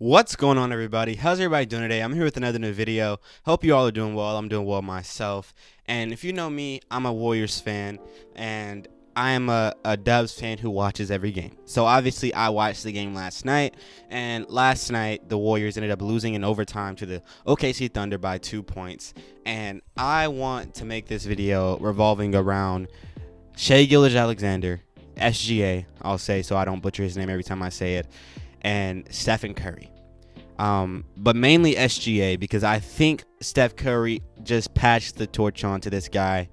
What's going on, everybody? How's everybody doing today? I'm here with another new video. Hope you all are doing well. I'm doing well myself. And if you know me, I'm a Warriors fan, and I am a Dubs fan who watches every game. So obviously I watched the game last night, and last night the Warriors ended up losing in overtime to the OKC Thunder by 2 points. And I want to make this video revolving around gilgeous-alexander, SGA, I'll say so I don't butcher his name every time I say it, and Stephen Curry. But mainly SGA, because I think Steph Curry just passed the torch on to this guy.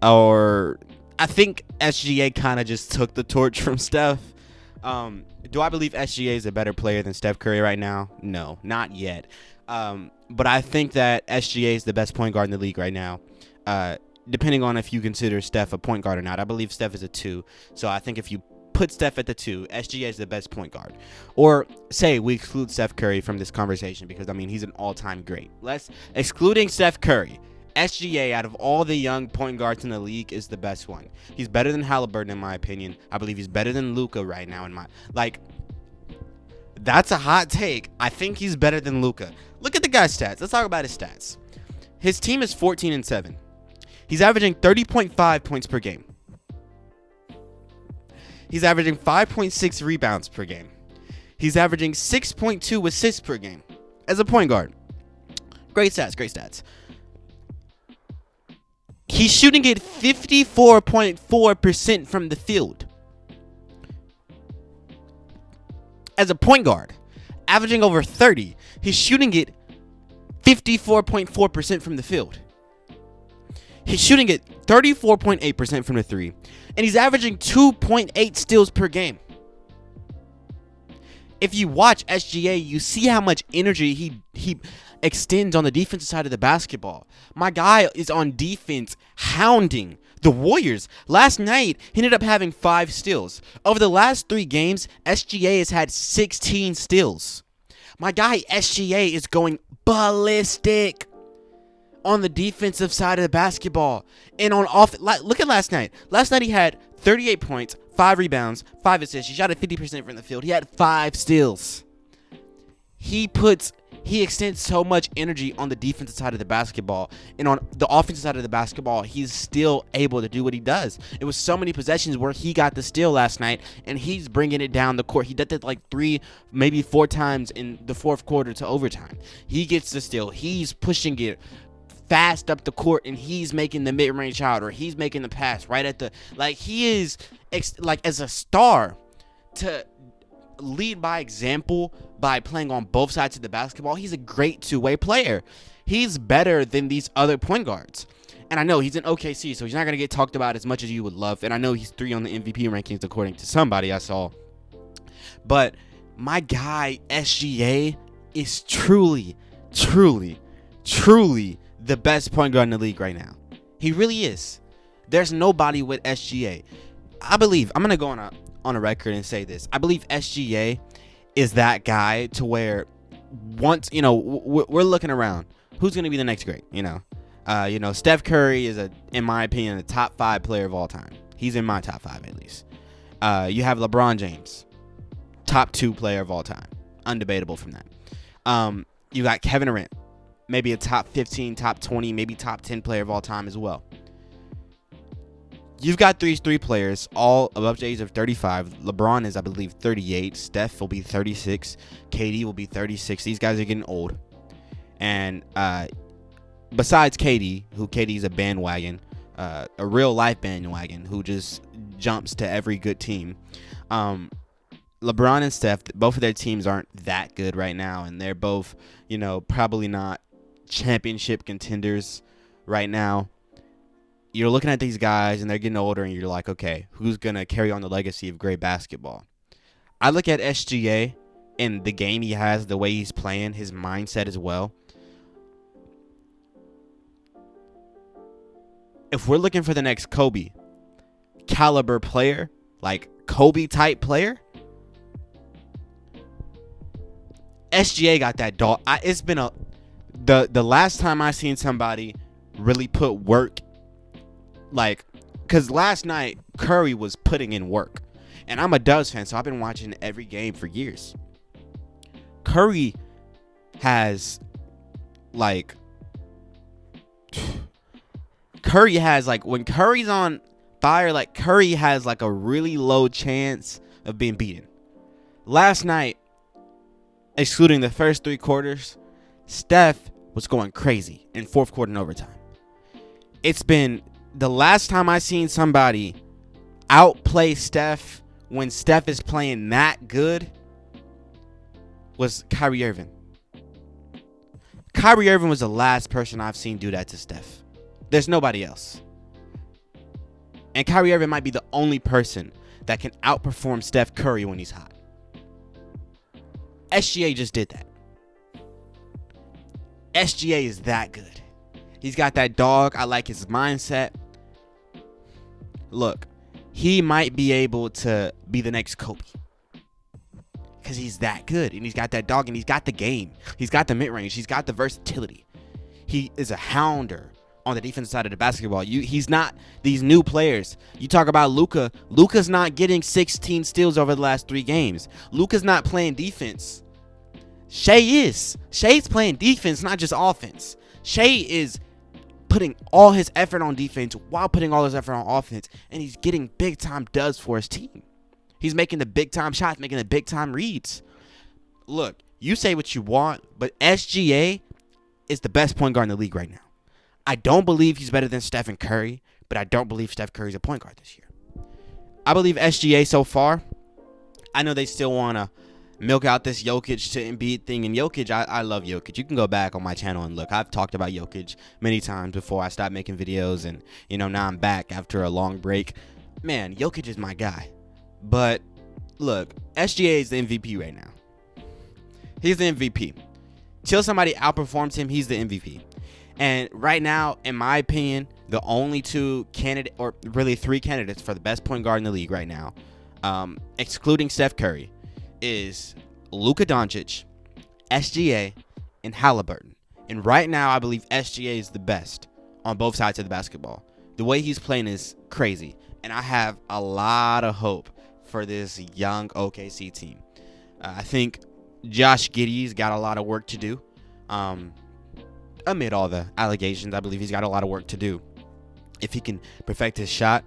Or I think SGA kind of just took the torch from Steph. Do I believe SGA is a better player than Steph Curry right now? No, not yet. But I think that SGA is the best point guard in the league right now. Depending on if you consider Steph a point guard or not. I believe Steph is a 2. So I think if you put Steph at the 2, SGA is the best point guard. Or say we exclude Steph Curry from this conversation because, I mean, he's an all-time great. Excluding Steph Curry, SGA, out of all the young point guards in the league, is the best one. He's better than Halliburton, in my opinion. I believe he's better than Luka right now. That's a hot take. I think he's better than Luka. Look at the guy's stats. Let's talk about his stats. His team is 14-7. He's averaging 30.5 points per game. He's averaging 5.6 rebounds per game. He's averaging 6.2 assists per game as a point guard. Great stats. He's shooting it 54.4% from the field. As a point guard, averaging over 30, he's shooting it 54.4% from the field. He's shooting it 34.8% from the 3. And he's averaging 2.8 steals per game. If you watch SGA, you see how much energy he extends on the defensive side of the basketball. My guy is on defense hounding the Warriors. Last night, he ended up having 5 steals. Over the last 3 games, SGA has had 16 steals. My guy, SGA, is going ballistic on the defensive side of the basketball. And on look at last night. Last night he had 38 points, 5 rebounds, 5 assists. He shot at 50% from the field. He had 5 steals. He extends so much energy on the defensive side of the basketball, and on the offensive side of the basketball, he's still able to do what he does. It was so many possessions where he got the steal last night, and he's bringing it down the court. He did that like 3, maybe 4 times in the fourth quarter to overtime. He gets the steal. He's pushing it fast up the court, and he's making the mid-range shot, or he's making the pass right at the, he is as a star to lead by example by playing on both sides of the basketball. He's a great two-way player. He's better than these other point guards. And I know he's in OKC, so he's not going to get talked about as much as you would love. And I know he's 3 on the MVP rankings according to somebody I saw. But my guy SGA is truly the best point guard in the league right now. He really is. There's nobody with SGA. I'm going to go on a record and say this. I believe SGA is that guy to where once, we're looking around. Who's going to be the next great, Steph Curry is, in my opinion, the top 5 player of all time. He's in my top 5 at least. You have LeBron James, top 2 player of all time. Undebatable from that. You got Kevin Durant. Maybe a top 15, top 20, maybe top 10 player of all time as well. You've got these 3 players, all above the age of 35. LeBron is, I believe, 38. Steph will be 36. KD will be 36. These guys are getting old. And besides KD is a bandwagon, a real-life bandwagon who just jumps to every good team. LeBron and Steph, both of their teams aren't that good right now, and they're both, probably not championship contenders right now. You're looking at these guys, and they're getting older, and you're like, okay, who's going to carry on the legacy of great basketball? I look at SGA and the game he has, the way he's playing, his mindset as well. If we're looking for the next Kobe caliber player, like Kobe-type player, SGA got that dog. It's been the last time I seen somebody really put work, because last night Curry was putting in work, and I'm a Dubs fan, so I've been watching every game for years. Curry has like when Curry's on fire, like Curry has like a really low chance of being beaten. Last night, excluding the first 3 quarters, Steph was going crazy in fourth quarter and overtime. It's been the last time I seen somebody outplay Steph when Steph is playing that good was Kyrie Irving. Kyrie Irving was the last person I've seen do that to Steph. There's nobody else. And Kyrie Irving might be the only person that can outperform Steph Curry when he's hot. SGA just did that. SGA is that good. He's got that dog. I like his mindset. Look, he might be able to be the next Kobe. Because he's that good. And he's got that dog. And he's got the game. He's got the mid-range. He's got the versatility. He is a hounder on the defensive side of the basketball. He's not these new players. You talk about Luka. Luka's not getting 16 steals over the last 3 games. Luka's not playing defense. Shea is. Shea's playing defense, not just offense. Shea is putting all his effort on defense while putting all his effort on offense. And he's getting big-time dubs for his team. He's making the big-time shots, making the big-time reads. Look, you say what you want, but SGA is the best point guard in the league right now. I don't believe he's better than Stephen Curry, but I don't believe Steph Curry's a point guard this year. I believe SGA so far. I know they still want to milk out this Jokic to Embiid thing. And Jokic, I love Jokic. You can go back on my channel and look. I've talked about Jokic many times before I stopped making videos. And, now I'm back after a long break. Man, Jokic is my guy. But, look, SGA is the MVP right now. He's the MVP. Till somebody outperforms him, he's the MVP. And right now, in my opinion, the only 2 candidates, or really 3 candidates for the best point guard in the league right now, excluding Steph Curry, is Luka Doncic, SGA, and Halliburton. And right now, I believe SGA is the best on both sides of the basketball. The way he's playing is crazy. And I have a lot of hope for this young OKC team. I think Josh Giddey's got a lot of work to do. Amid all the allegations, I believe he's got a lot of work to do if he can perfect his shot.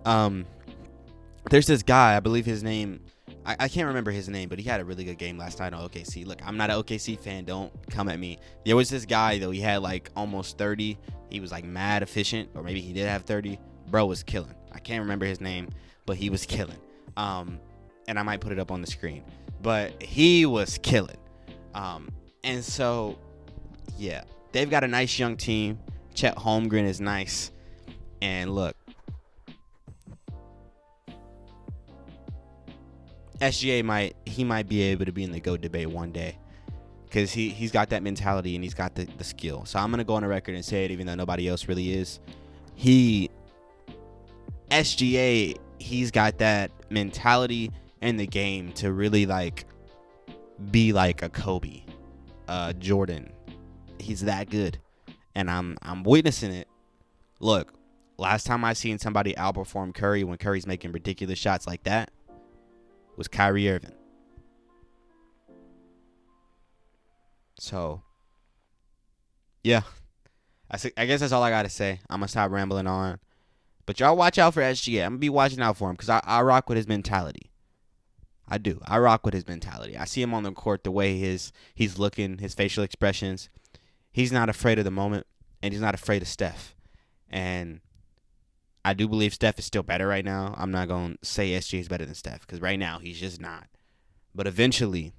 There's this guy, I believe his name, I can't remember his name, but he had a really good game last night on OKC. Look, I'm not an OKC fan. Don't come at me. There was this guy, though. He had like almost 30. He was like mad efficient, or maybe he did have 30. Bro was killing. I can't remember his name, but he was killing. And I might put it up on the screen. But he was killing. And so, yeah. They've got a nice young team. Chet Holmgren is nice. And look, SGA might be able to be in the GOAT debate one day. Because he's got that mentality and he's got the skill. So I'm going to go on the record and say it even though nobody else really is. SGA, he's got that mentality and the game to really like be like a Kobe, Jordan. He's that good, and I'm witnessing it. Look, last time I seen somebody outperform Curry when Curry's making ridiculous shots like that was Kyrie Irving. So, yeah, I guess that's all I gotta say. I'm gonna stop rambling on, but y'all watch out for SGA. I'm gonna be watching out for him because I rock with his mentality. I do. I rock with his mentality. I see him on the court, the way he's looking, his facial expressions. He's not afraid of the moment, and he's not afraid of Steph. And I do believe Steph is still better right now. I'm not going to say SGA is better than Steph because right now he's just not. But eventually,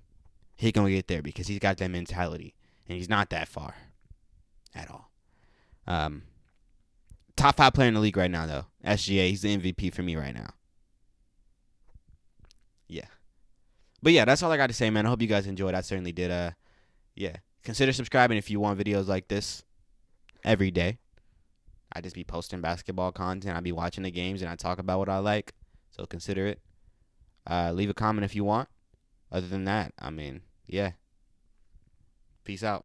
he's going to get there because he's got that mentality, and he's not that far at all. Top 5 player in the league right now, though. SGA, he's the MVP for me right now. Yeah. But, yeah, that's all I got to say, man. I hope you guys enjoyed. I certainly did. Yeah. Consider subscribing if you want videos like this every day. I just be posting basketball content. I be watching the games, and I talk about what I like. So consider it. Leave a comment if you want. Other than that, I mean, yeah. Peace out.